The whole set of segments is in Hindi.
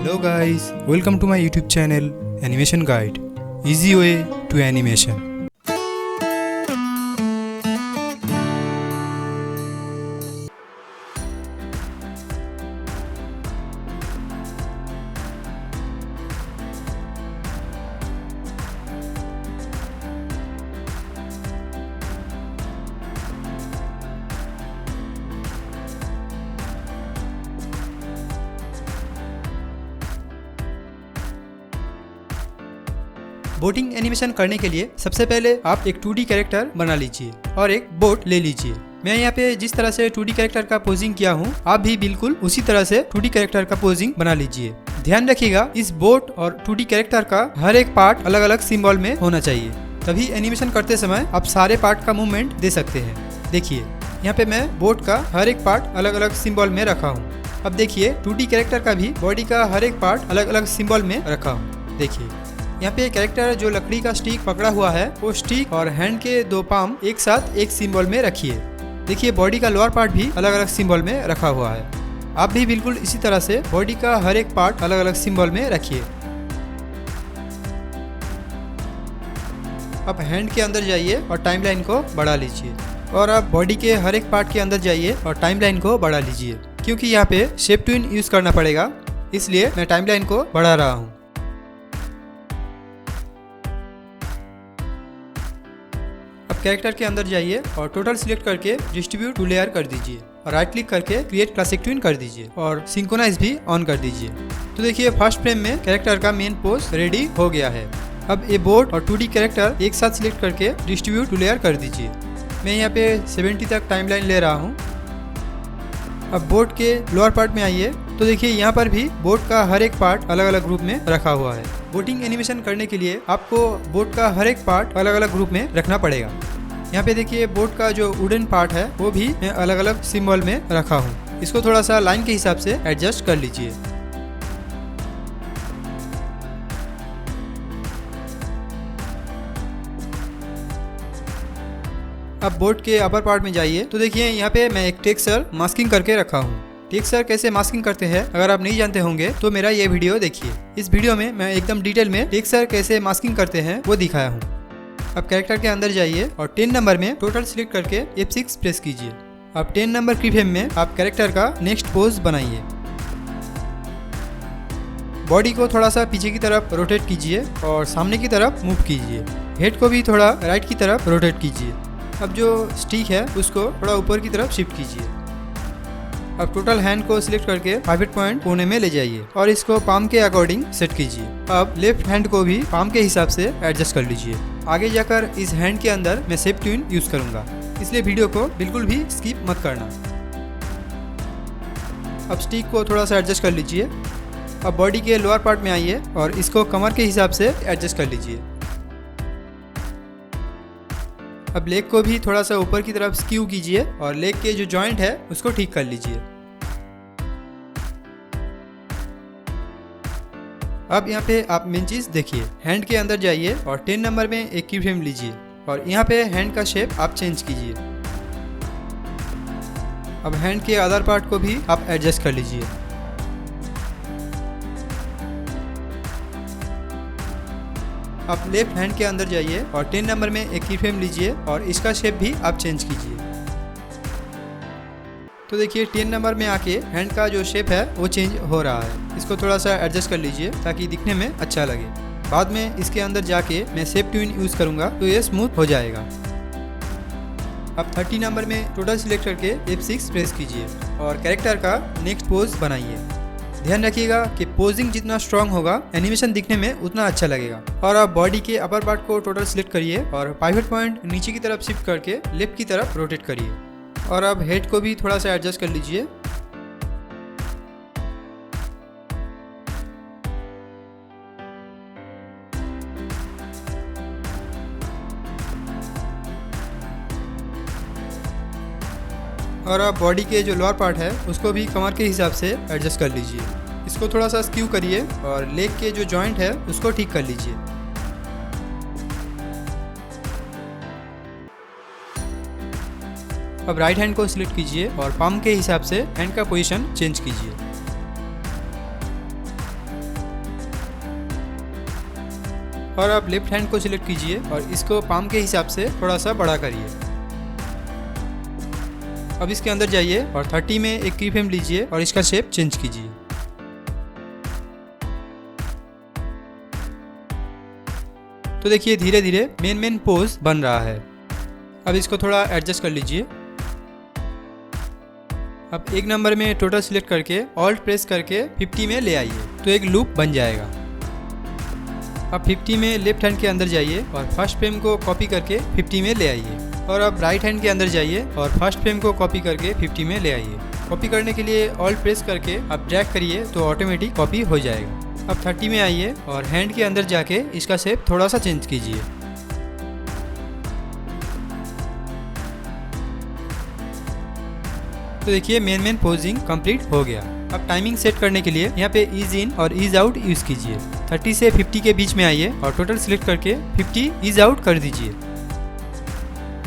Hello guys, welcome to my YouTube channel Animation Guide. Easy way to animation. Boating animation करने के लिए सबसे पहले आप एक 2D कैरेक्टर बना लीजिए और एक बोट ले लीजिए। मैं यहाँ पे जिस तरह से 2D कैरेक्टर का पोजिंग किया हूँ, आप भी बिल्कुल उसी तरह से 2D कैरेक्टर का पोजिंग बना लीजिए। ध्यान रखिएगा, इस बोट और 2D कैरेक्टर का हर एक पार्ट अलग अलग सिंबल में होना चाहिए, तभी एनिमेशन करते समय आप सारे पार्ट का मूवमेंट दे सकते हैं। देखिए यहाँ पे मैं बोट का हर एक पार्ट अलग अलग सिंबल में रखा हूँ। अब देखिए 2D कैरेक्टर का भी बॉडी का हर एक पार्ट अलग अलग सिंबल में रखा हूँ। देखिए यहाँ पे कैरेक्टर जो लकड़ी का स्टिक पकड़ा हुआ है, वो स्टिक और हैंड के दो पाम एक साथ एक सिंबल में रखिए। देखिए बॉडी का लोअर पार्ट भी अलग अलग सिंबल में रखा हुआ है। आप भी बिल्कुल इसी तरह से बॉडी का हर एक पार्ट अलग अलग सिंबल में रखिए। अब हैंड के अंदर जाइए और टाइमलाइन को बढ़ा लीजिए, और अब बॉडी के हर एक पार्ट के अंदर जाइए और टाइमलाइन को बढ़ा लीजिए। क्योंकि यहाँ पे शेप ट्विन यूज करना पड़ेगा, इसलिए मैं टाइमलाइन को बढ़ा रहा हूँ। कैरेक्टर के अंदर जाइए और टोटल सिलेक्ट करके डिस्ट्रीब्यूट टू लेयर कर दीजिए और राइट क्लिक करके क्रिएट क्लासिक ट्विन कर दीजिए और सिंक्रोनाइज भी ऑन कर दीजिए। तो देखिए फर्स्ट फ्रेम में कैरेक्टर का मेन पोज रेडी हो गया है। अब ये बोट और 2D कैरेक्टर एक साथ सिलेक्ट करके डिस्ट्रीब्यूट टू लेयर कर दीजिए। मैं यहाँ पे 70 तक टाइमलाइन ले रहा हूँ। अब बोट के लोअर पार्ट में आइए, तो देखिए यहाँ पर भी बोट का हर एक पार्ट अलग अलग ग्रुप में रखा हुआ है। बोटिंग एनिमेशन करने के लिए आपको बोट का हर एक पार्ट अलग अलग ग्रुप में रखना पड़ेगा। यहाँ पे देखिए बोट का जो वुडन पार्ट है वो भी मैं अलग अलग सिंबल में रखा हूँ। इसको थोड़ा सा लाइन के हिसाब से एडजस्ट कर लीजिए। अब बोट के अपर पार्ट में जाइए, तो देखिए यहाँ पे मैं एक टेक्सचर मास्किंग करके रखा हूँ। टेक्सचर कैसे मास्किंग करते हैं अगर आप नहीं जानते होंगे तो मेरा ये वीडियो देखिए। इस वीडियो में मैं एकदम डिटेल में टेक्सचर कैसे मास्किंग करते हैं वो दिखाया हूँ। अब कैरेक्टर के अंदर जाइए और 10 नंबर में टोटल सिलेक्ट करके F6 प्रेस कीजिए। अब 10 नंबर की फ्रेम में आप कैरेक्टर का नेक्स्ट पोज बनाइए। बॉडी को थोड़ा सा पीछे की तरफ रोटेट कीजिए और सामने की तरफ मूव कीजिए। हेड को भी थोड़ा राइट की तरफ रोटेट कीजिए। अब जो स्टिक है उसको थोड़ा ऊपर की तरफ शिफ्ट कीजिए। अब टोटल हैंड को सिलेक्ट करके पाइवट पॉइंट कोने में ले जाइए और इसको पाम के अकॉर्डिंग सेट कीजिए। अब लेफ्ट हैंड को भी पाम के हिसाब से एडजस्ट कर लीजिए। आगे जाकर इस हैंड के अंदर मैं शेप ट्विन यूज करूंगा, इसलिए वीडियो को बिल्कुल भी स्किप मत करना। अब स्टिक को थोड़ा सा एडजस्ट कर लीजिए। अब बॉडी के लोअर पार्ट में आइए और इसको कमर के हिसाब से एडजस्ट कर लीजिए। अब लेग को भी थोड़ा सा ऊपर की तरफ स्क्यू कीजिए और लेग के जो जॉइंट है उसको ठीक कर लीजिए। अब यहाँ पे आप मेन चीज देखिए, हैंड के अंदर जाइए और 10 नंबर में एक की फ्रेम लीजिए और यहाँ पे हैंड का शेप आप चेंज कीजिए। अब हैंड के अदर पार्ट को भी आप एडजस्ट कर लीजिए। आप लेफ्ट हैंड के अंदर जाइए और 10 नंबर में एक की फ्रेम लीजिए और इसका शेप भी आप चेंज कीजिए। तो देखिए 10 नंबर में आके हैंड का जो शेप है वो चेंज हो रहा है। इसको थोड़ा सा एडजस्ट कर लीजिए ताकि दिखने में अच्छा लगे। बाद में इसके अंदर जाके मैं शेप ट्विन यूज करूंगा तो ये स्मूथ हो जाएगा। अब 30 नंबर में टोटल सिलेक्ट करके F6 प्रेस कीजिए और कैरेक्टर का नेक्स्ट पोज बनाइए। ध्यान रखिएगा कि पोजिंग जितना स्ट्रांग होगा एनिमेशन दिखने में उतना अच्छा लगेगा। और अब बॉडी के अपर पार्ट को टोटल सिलेक्ट करिए और पाइवट पॉइंट नीचे की तरफ शिफ्ट करके लेफ्ट की तरफ रोटेट करिए और अब हेड को भी थोड़ा सा एडजस्ट कर लीजिए। और अब बॉडी के जो लोअर पार्ट है उसको भी कमर के हिसाब से एडजस्ट कर लीजिए। इसको थोड़ा सा स्क्यू करिए और लेग के जो जॉइंट है उसको ठीक कर लीजिए। अब राइट हैंड को सिलेक्ट कीजिए और पाम के हिसाब से हैंड का पोजीशन चेंज कीजिए। और अब लेफ्ट हैंड को सिलेक्ट कीजिए और इसको पाम के हिसाब से थोड़ा सा बड़ा करिए। अब इसके अंदर जाइए और 30 में एक की फ्रेम लीजिए और इसका शेप चेंज कीजिए। तो देखिए धीरे धीरे मेन पोज बन रहा है। अब इसको थोड़ा एडजस्ट कर लीजिए। अब 1 नंबर में टोटल सिलेक्ट करके ऑल्ट प्रेस करके 50 में ले आइए तो एक लूप बन जाएगा। अब 50 में लेफ्ट हैंड के अंदर जाइए और फर्स्ट फ्रेम को कॉपी करके 50 में ले आइए। और अब राइट हैंड के अंदर जाइए और फर्स्ट फ्रेम को कॉपी करके 50 में ले आइए। कॉपी करने के लिए ऑल्ट प्रेस करके आप ड्रैग करिए तो ऑटोमेटिक कॉपी हो जाएगा। अब 30 में आइए और हैंड के अंदर जाके इसका शेप थोड़ा सा चेंज कीजिए। तो देखिए मेन पोजिंग कंप्लीट हो गया। अब टाइमिंग सेट करने के लिए यहाँ पे ईज इन और ईज आउट यूज कीजिए। 30 से 50 के बीच में आइए और टोटल सिलेक्ट करके 50 ईज आउट कर दीजिए।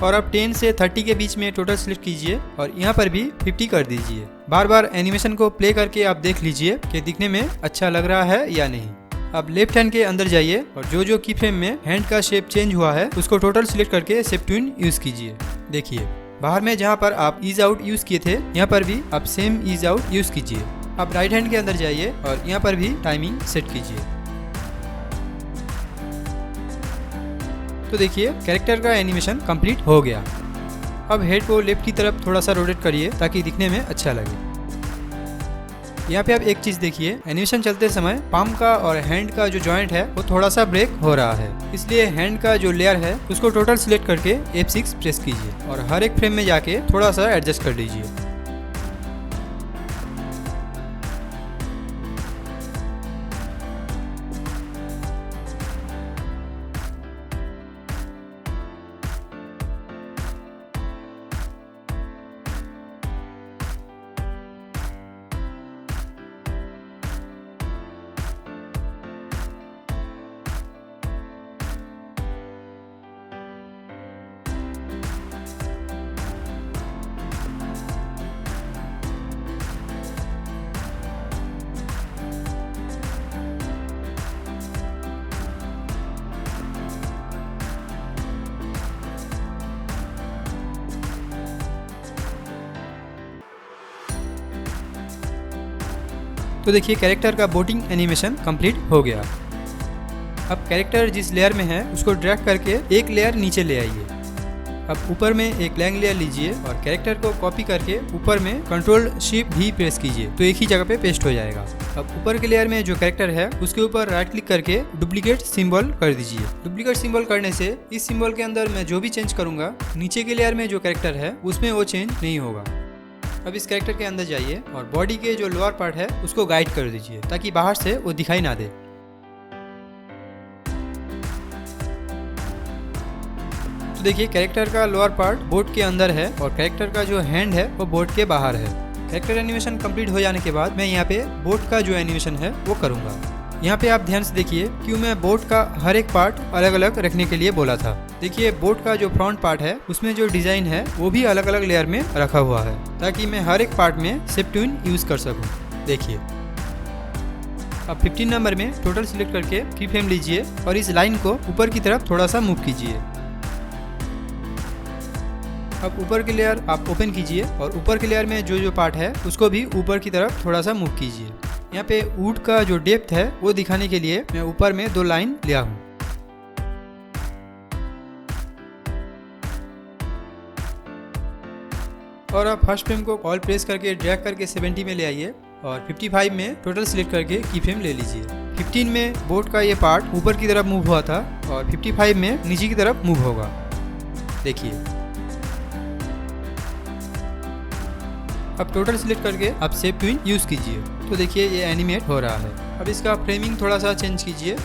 और अब 10 से 30 के बीच में टोटल सिलेक्ट कीजिए और यहाँ पर भी 50 कर दीजिए। बार बार एनिमेशन को प्ले करके आप देख लीजिए कि दिखने में अच्छा लग रहा है या नहीं। अब लेफ्ट हैंड के अंदर जाइए और जो की फ्रेम में हैंड का शेप चेंज हुआ है उसको टोटल सिलेक्ट करके शेप ट्विन यूज कीजिए। देखिए बाहर में जहाँ पर आप ईज आउट यूज किए थे यहाँ पर भी आप सेम ईज आउट यूज कीजिए। अब राइट हैंड के अंदर जाइए और यहाँ पर भी टाइमिंग सेट कीजिए। तो देखिए कैरेक्टर का एनिमेशन कंप्लीट हो गया। अब हेड को लेफ्ट की तरफ थोड़ा सा रोटेट करिए ताकि दिखने में अच्छा लगे। यहाँ पे आप एक चीज देखिए, एनिमेशन चलते समय पाम का और हैंड का जो जॉइंट है वो थोड़ा सा ब्रेक हो रहा है, इसलिए हैंड का जो लेयर है उसको टोटल सिलेक्ट करके F6 प्रेस कीजिए और हर एक फ्रेम में जाके थोड़ा सा एडजस्ट कर लीजिए। तो देखिए कैरेक्टर का बोटिंग एनिमेशन कंप्लीट हो गया। अब कैरेक्टर जिस लेयर में है उसको ड्रैग करके एक लेयर नीचे ले आइए। अब ऊपर में एक लैंग लेयर लीजिए और कैरेक्टर को कॉपी करके ऊपर में Ctrl+Shift+V प्रेस कीजिए तो एक ही जगह पे पेस्ट हो जाएगा। अब ऊपर के लेयर में जो कैरेक्टर है उसके ऊपर राइट क्लिक करके डुप्लीकेट सिंबल कर दीजिए। डुप्लीकेट सिंबल करने से इस सिंबल के अंदर मैं जो भी चेंज करूंगा नीचे के लेयर में जो कैरेक्टर है उसमें वो चेंज नहीं होगा। अब इस कैरेक्टर के अंदर जाइए और बॉडी के जो लोअर पार्ट है उसको गाइड कर दीजिए ताकि बाहर से वो दिखाई ना दे। तो देखिए कैरेक्टर का लोअर पार्ट बोट के अंदर है और कैरेक्टर का जो हैंड है वो बोट के बाहर है। कैरेक्टर एनिमेशन कंप्लीट हो जाने के बाद मैं यहाँ पे बोट का जो एनिमेशन है वो करूँगा। यहाँ पे आप ध्यान से देखिए क्यों मैं बोट का हर एक पार्ट अलग अलग रखने के लिए बोला था। देखिए बोट का जो फ्रंट पार्ट है उसमें जो डिजाइन है वो भी अलग अलग लेयर में रखा हुआ है ताकि मैं हर एक पार्ट में शेप ट्विन यूज कर सकूं। देखिए अब 15 नंबर में टोटल सिलेक्ट करके की फ्रेम लीजिए और इस लाइन को ऊपर की तरफ थोड़ा सा मूव कीजिए। अब ऊपर की लेयर आप ओपन कीजिए और ऊपर की लेयर में जो पार्ट है उसको भी ऊपर की तरफ थोड़ा सा मूव कीजिए। यहाँ पे वुड का जो डेप्थ है वो दिखाने के लिए मैं ऊपर में 2 लाइन लिया हूँ। और आप फर्स्ट फ्रेम को ऑल प्रेस करके ड्रैग करके 70 में ले आइए और 55 में टोटल सिलेक्ट करके की फ्रेम ले लीजिए। 15 में बोट का ये पार्ट ऊपर की तरफ मूव हुआ था और 55 में नीचे की तरफ मूव होगा। देखिए अब टोटल सिलेक्ट करके आप शेप ट्विन यूज कीजिए तो देखिए ये एनिमेट हो रहा है। अब इसका फ्रेमिंग थोड़ा सा चेंज कीजिए।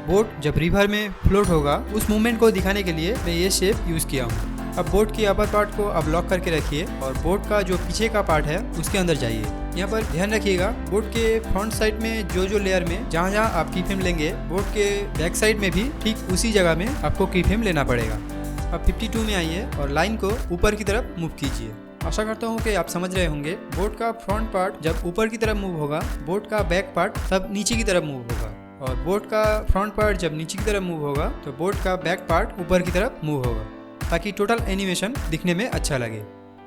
बोट जब रिवर में फ्लोट होगा उस मूवमेंट को दिखाने के लिए मैं ये शेप यूज किया हूँ। अब बोट की अपर पार्ट को आप लॉक करके रखिए और बोट का जो पीछे का पार्ट है उसके अंदर जाइए। यहाँ पर ध्यान रखिएगा बोट के फ्रंट साइड में जो लेयर में जहाँ जहाँ आप की फ्रेम लेंगे बोट के बैक साइड में भी ठीक उसी जगह में आपको की फ्रेम लेना पड़ेगा। अब 52 में आइए और लाइन को ऊपर की तरफ मूव कीजिए। आशा करता हूँ कि आप समझ रहे होंगे। बोट का फ्रंट पार्ट जब ऊपर की तरफ मूव होगा बोट का बैक पार्ट तब नीचे की तरफ मूव होगा। और बोट का फ्रंट पार्ट जब नीचे की तरफ मूव होगा तो बोट का बैक पार्ट ऊपर की तरफ मूव होगा, ताकि टोटल एनिमेशन दिखने में अच्छा लगे।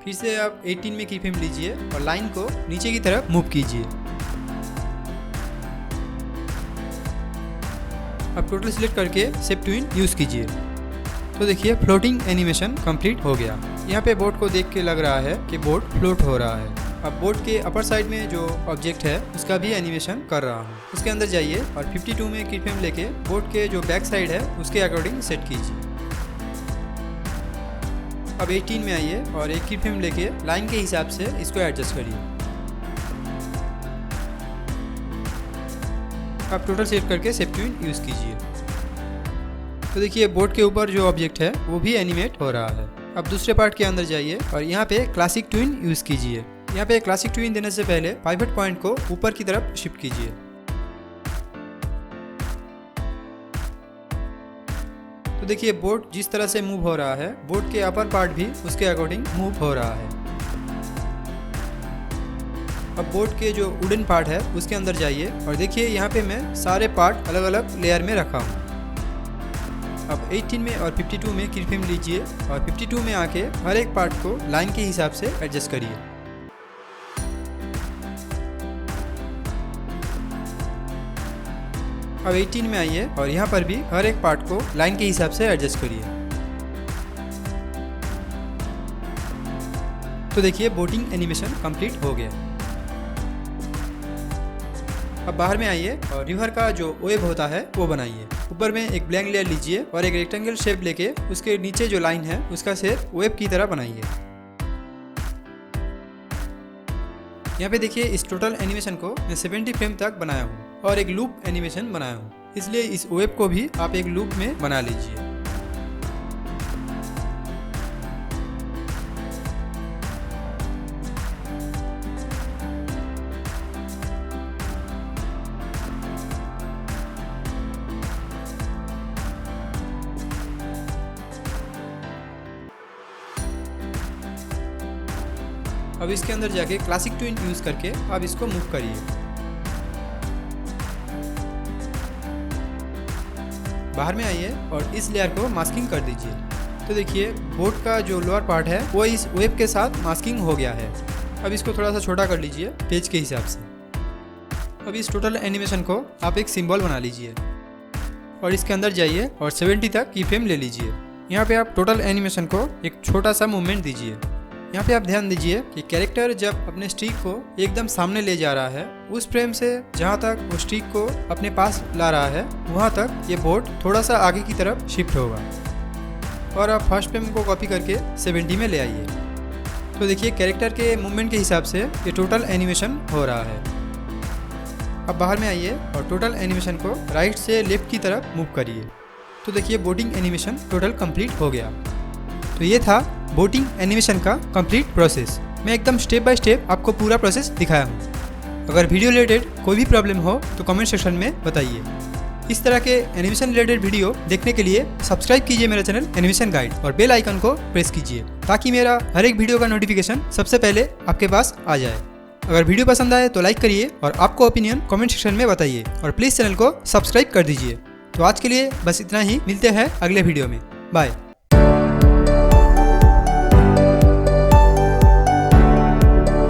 फिर से आप 18 में की फ्रेम लीजिए और लाइन को नीचे की तरफ मूव कीजिए। अब टोटल सिलेक्ट करके शेप ट्विन यूज़ कीजिए। तो देखिए फ्लोटिंग एनिमेशन कंप्लीट हो गया। यहाँ पे बोट को देख के लग रहा है कि बोट फ्लोट हो रहा है। अब बोट के अपर साइड में जो ऑब्जेक्ट है उसका भी एनिमेशन कर रहा हूँ। उसके अंदर जाइए और 52 में की फ्रेम लेके बोट के जो बैक साइड है उसके अकॉर्डिंग सेट कीजिए। अब 18 में आइए और एक की फ्रेम लेके लाइन के हिसाब से इसको एडजस्ट करिए। अब टोटल सेट करके शेप ट्विन यूज़ कीजिए। तो देखिए बोट के ऊपर जो ऑब्जेक्ट है वो भी एनिमेट हो रहा है। अब दूसरे पार्ट के अंदर जाइए और यहाँ पे क्लासिक ट्विन यूज़ कीजिए। यहाँ पे क्लासिक ट्विन देने से पहले पाइवट पॉइंट को ऊपर की तरफ शिफ्ट कीजिए। तो देखिए बोट जिस तरह से मूव हो रहा है, बोट के अपर पार्ट भी उसके अकॉर्डिंग मूव हो रहा है। अब बोट के जो वुडन पार्ट है उसके अंदर जाइए और देखिए यहाँ पे मैं सारे पार्ट अलग अलग लेयर में रखा हूँ। अब 18 में और 52 में की फ्रेम लीजिए और 52 में आके हर एक पार्ट को लाइन के हिसाब से एडजस्ट करिए। अब 18 में आइए और यहाँ पर भी हर एक पार्ट को लाइन के हिसाब से एडजस्ट करिए। तो देखिए बोटिंग एनिमेशन कंप्लीट हो गया। अब बाहर में आइए और रिवर का जो वेव होता है वो बनाइए। ऊपर में एक ब्लैंक लेयर लीजिए और एक रेक्टेंगल शेप लेके उसके नीचे जो लाइन है उसका शेप वेव की तरह बनाइए। यहाँ पे देखिए इस टोटल एनिमेशन को मैं 70 फ्रेम तक बनाया हूँ और एक लूप एनिमेशन बनाया हूँ, इसलिए इस वेव को भी आप एक लूप में बना लीजिए। अब इसके अंदर जाके क्लासिक ट्विन यूज़ करके आप इसको मूव करिए। बाहर में आइए और इस लेयर को मास्किंग कर दीजिए। तो देखिए बोट का जो लोअर पार्ट है वो इस वेव के साथ मास्किंग हो गया है। अब इसको थोड़ा सा छोटा कर लीजिए पेज के हिसाब से। अब इस टोटल एनिमेशन को आप एक सिंबल बना लीजिए और इसके अंदर जाइए और 70 तक की फ्रेम ले लीजिए। यहाँ पे आप टोटल एनिमेशन को एक छोटा सा मूवमेंट दीजिए। यहाँ पे आप ध्यान दीजिए कि कैरेक्टर जब अपने स्टिक को एकदम सामने ले जा रहा है, उस फ्रेम से जहाँ तक वो स्टिक को अपने पास ला रहा है वहाँ तक ये बोट थोड़ा सा आगे की तरफ शिफ्ट होगा। और आप फर्स्ट फ्रेम को कॉपी करके 70 में ले आइए। तो देखिए कैरेक्टर के मूवमेंट के हिसाब से ये टोटल एनिमेशन हो रहा है। अब बाहर में आइए और टोटल एनिमेशन को राइट से लेफ्ट की तरफ मूव करिए। तो देखिए बोटिंग एनिमेशन टोटल कंप्लीट हो गया। तो ये था बोटिंग एनिमेशन का कंप्लीट प्रोसेस। मैं एकदम स्टेप बाय स्टेप आपको पूरा प्रोसेस दिखाया हूँ। अगर वीडियो रिलेटेड कोई भी प्रॉब्लम हो तो कमेंट सेक्शन में बताइए। इस तरह के एनिमेशन रिलेटेड वीडियो देखने के लिए सब्सक्राइब कीजिए मेरा चैनल एनिमेशन गाइड और बेल आइकन को प्रेस कीजिए, ताकि मेरा हर एक वीडियो का नोटिफिकेशन सबसे पहले आपके पास आ जाए। अगर वीडियो पसंद आए तो लाइक करिए और आपको ओपिनियन कमेंट सेक्शन में बताइए और प्लीज़ चैनल को सब्सक्राइब कर दीजिए। तो आज के लिए बस इतना ही, मिलते हैं अगले वीडियो में। बाय।